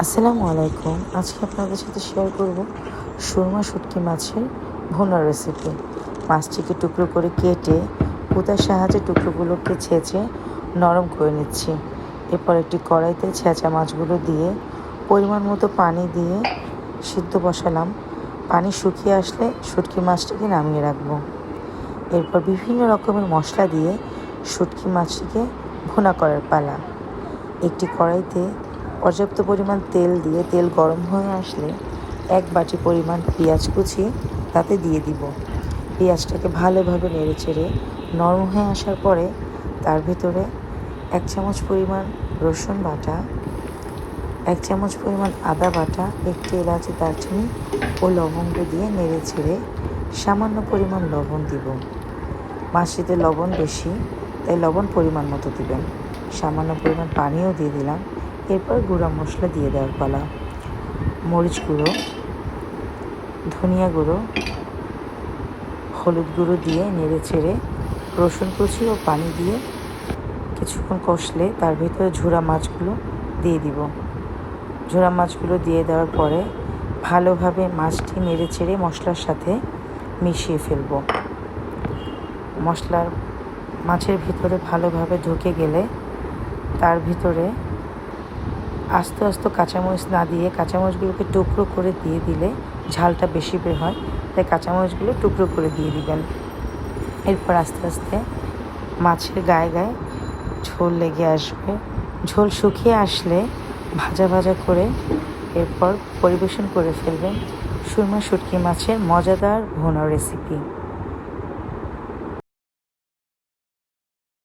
আসসালামু আলাইকুম। আজকে আপনাদের সাথে শেয়ার করব সুরমা শুটকি মাছের ভুনার রেসিপি। মাছটিকে টুকরো করে কেটে পুঁতার সাহায্যে টুকরোগুলোকে ছেঁচে নরম করে নিচ্ছি। এরপর একটি কড়াইতে ছেঁচা মাছগুলো দিয়ে পরিমাণ মতো পানি দিয়ে সিদ্ধ বসালাম। পানি শুকিয়ে আসলে শুটকি মাছটিকে নামিয়ে রাখবো। এরপর বিভিন্ন রকমের মশলা দিয়ে শুটকি মাছটিকে ভুনা করার পালা। একটি কড়াইতে পর্যাপ্ত পরিমাণ তেল দিয়ে তেল গরম হয়ে আসলে 1 বাটি পরিমাণ পেঁয়াজ কুচি তাতে দিয়ে দিব। পেঁয়াজটাকে ভালোভাবে নেড়েচেড়ে নরম হয়ে আসার পরে তার ভিতরে 1 চামচ পরিমাণ রসুন বাটা, 1 চামচ পরিমাণ আদা বাটা, একটি এলাচি, দারচিনি ও লবঙ্গ দিয়ে নেড়েচেড়ে সামান্য পরিমাণ লবণ দিব। মাছটিতে লবণ বেশি, তাই লবণ পরিমাণ মতো দিবেন। সামান্য পরিমাণ পানিও দিয়ে দিলাম। এরপর গুঁড়া মশলা দিয়ে দেওয়ার পালা। মরিচ গুঁড়ো, ধনিয়া গুঁড়ো, হলুদ গুঁড়ো দিয়ে নেড়েচেড়ে রসুন কুচি ও পানি দিয়ে কিছুক্ষণ কষলে তার ভিতরে ঝুরা মাছগুলো দিয়ে দিব। ঝুরা মাছগুলো দিয়ে দেওয়ার পরে ভালোভাবে মাছটি নেড়েচেড়ে মশলার সাথে মিশিয়ে ফেলব। মশলার মাছের ভিতরে ভালোভাবে ঢুকে গেলে তার ভিতরে আস্তে আস্তে কাঁচামরিচ না দিয়ে কাঁচামরিচগুলোকে টুকরো করে দিয়ে দিলে ঝালটা বেশি বের হয়, তাই কাঁচামরিচগুলো টুকরো করে দিয়ে দিবেন। এরপর আস্তে আস্তে মাছের গায়ে গায়ে ঝোল লেগে আসবে। ঝোল শুকিয়ে আসলে ভাজা ভাজা করে এরপর পরিবেশন করে ফেলবেন সুরমা শুটকি মাছের মজাদার ভুনা রেসিপি।